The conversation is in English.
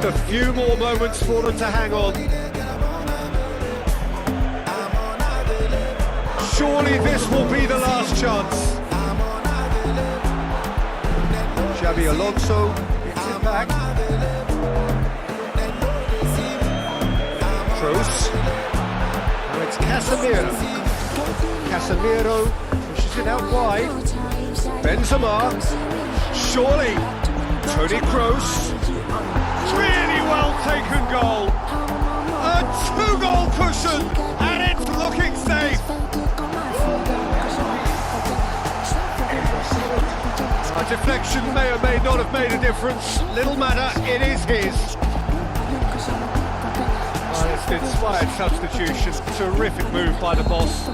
Just a few more moments for them to hang on. Surely this will be the last chance. Xabi Alonso gets it back. Kroos. Now it's Casemiro. Casemiro pushes it out wide. Benzema. Surely. Toni Kroos. Really well taken goal. A two-goal cushion, and it's looking safe. A deflection may or may not have made a difference. Little matter, it is his. It's an inspired substitution. Terrific move by the boss.